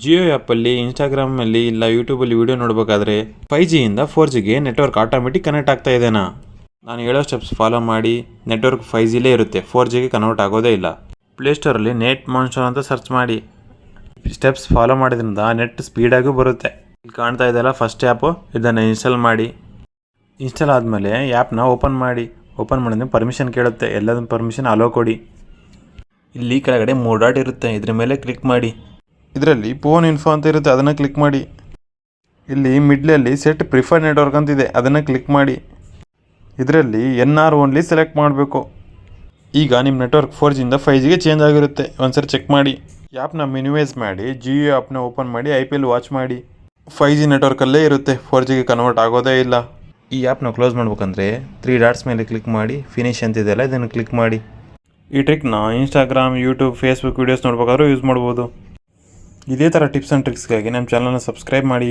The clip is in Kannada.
ಜಿಯೋ ಆ್ಯಪಲ್ಲಿ ಇನ್ಸ್ಟಾಗ್ರಾಮಲ್ಲಿ ಇಲ್ಲ ಯೂಟ್ಯೂಬಲ್ಲಿ ವೀಡಿಯೋ ನೋಡಬೇಕಾದ್ರೆ 5Gಯಿಂದ 4Gಗೆ ನೆಟ್ವರ್ಕ್ ಆಟೋಮೆಟಿಕ್ ಕನೆಕ್ಟ್ ಆಗ್ತಾ ಇದೆನಾ? ನಾನು ಹೇಳೋ ಸ್ಟೆಪ್ಸ್ ಫಾಲೋ ಮಾಡಿ ನೆಟ್ವರ್ಕ್ 5Gಲೇ ಇರುತ್ತೆ, 4Gಗೆ ಕನ್ವರ್ಟ್ ಆಗೋದೇ ಇಲ್ಲ. ಪ್ಲೇಸ್ಟೋರಲ್ಲಿ ನೆಟ್ ಮಾನ್ಸ್ಟರ್ ಅಂತ ಸರ್ಚ್ ಮಾಡಿ. ಸ್ಟೆಪ್ಸ್ ಫಾಲೋ ಮಾಡೋದ್ರಿಂದ ನೆಟ್ ಸ್ಪೀಡಾಗೂ ಬರುತ್ತೆ. ಇಲ್ಲಿ ಕಾಣ್ತಾ ಇದೆಯಲ್ಲ ಫಸ್ಟ್ ಆ್ಯಪು, ಇದನ್ನು ಇನ್ಸ್ಟಾಲ್ ಮಾಡಿ. ಇನ್ಸ್ಟಾಲ್ ಆದಮೇಲೆ ಆ್ಯಪ್ನ ಓಪನ್ ಮಾಡಿ. ಓಪನ್ ಮಾಡಿದ್ರೆ ಪರ್ಮಿಷನ್ ಕೇಳುತ್ತೆ, ಎಲ್ಲದನ್ನು ಪರ್ಮಿಷನ್ ಅಲೋ ಕೊಡಿ. ಇಲ್ಲಿ ಕೆಳಗಡೆ 3 ಡಾಟ್ ಇರುತ್ತೆ, ಇದ್ರ ಮೇಲೆ ಕ್ಲಿಕ್ ಮಾಡಿ. ಇದರಲ್ಲಿ ಫೋನ್ ಇನ್ಫೋ ಅಂತ ಇರುತ್ತೆ, ಅದನ್ನು ಕ್ಲಿಕ್ ಮಾಡಿ. ಇಲ್ಲಿ ಮಿಡ್ಲಲ್ಲಿ ಸೆಟ್ ಪ್ರಿಫರ್ಡ್ ನೆಟ್ವರ್ಕ್ ಅಂತಿದೆ, ಅದನ್ನು ಕ್ಲಿಕ್ ಮಾಡಿ. ಇದರಲ್ಲಿ NR ಓನ್ಲಿ ಸೆಲೆಕ್ಟ್ ಮಾಡಬೇಕು. ಈಗ ನಿಮ್ಮ ನೆಟ್ವರ್ಕ್ 4Gಯಿಂದ 5Gಗೆ ಚೇಂಜ್ ಆಗಿರುತ್ತೆ, ಒಂದ್ಸರಿ ಚೆಕ್ ಮಾಡಿ. ಆ್ಯಪ್ನ ಮಿನಿಮೈಸ್ ಮಾಡಿ, ಜಿಯೋ ಆ್ಯಪ್ನ ಓಪನ್ ಮಾಡಿ, IPL ವಾಚ್ ಮಾಡಿ. 5G ನೆಟ್ವರ್ಕಲ್ಲೇ ಇರುತ್ತೆ, 4Gಗೆ ಕನ್ವರ್ಟ್ ಆಗೋದೇ ಇಲ್ಲ. ಈ ಆ್ಯಪ್ನ ಕ್ಲೋಸ್ ಮಾಡ್ಬೇಕಂದ್ರೆ 3 ಡಾಟ್ಸ್ ಮೇಲೆ ಕ್ಲಿಕ್ ಮಾಡಿ, ಫಿನಿಶ್ ಅಂತಿದೆಯಲ್ಲ ಇದನ್ನು ಕ್ಲಿಕ್ ಮಾಡಿ. ಈ ಟ್ರಿಕ್ನ ಇನ್ಸ್ಟಾಗ್ರಾಮ್, ಯೂಟ್ಯೂಬ್, ಫೇಸ್ಬುಕ್ ವೀಡಿಯೋಸ್ ನೋಡ್ಬೇಕಾದ್ರೂ ಯೂಸ್ ಮಾಡ್ಬೋದು. ಇದೇ ಥರ ಟಿಪ್ಸ್ ಆ್ಯಂಡ್ ಟ್ರಿಕ್ಸ್ಗಾಗಿ ನಮ್ಮ ಚಾನಲ್ನ ಸಬ್ಸ್ಕ್ರೈಬ್ ಮಾಡಿ.